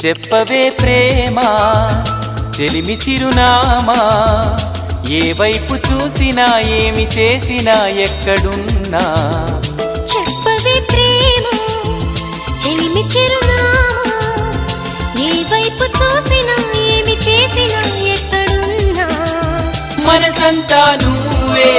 చెప్పవే ప్రేమ చెలిమి చిరునామా, ఏ వైపు చూసినా ఏమి చేసినా ఎక్కడున్నా. చెప్పవే ప్రేమ చెలిమి చిరునామా, ఏ వైపు చూసినా ఏమి చేసినా ఎక్కడున్నా. మనసంతా నువ్వే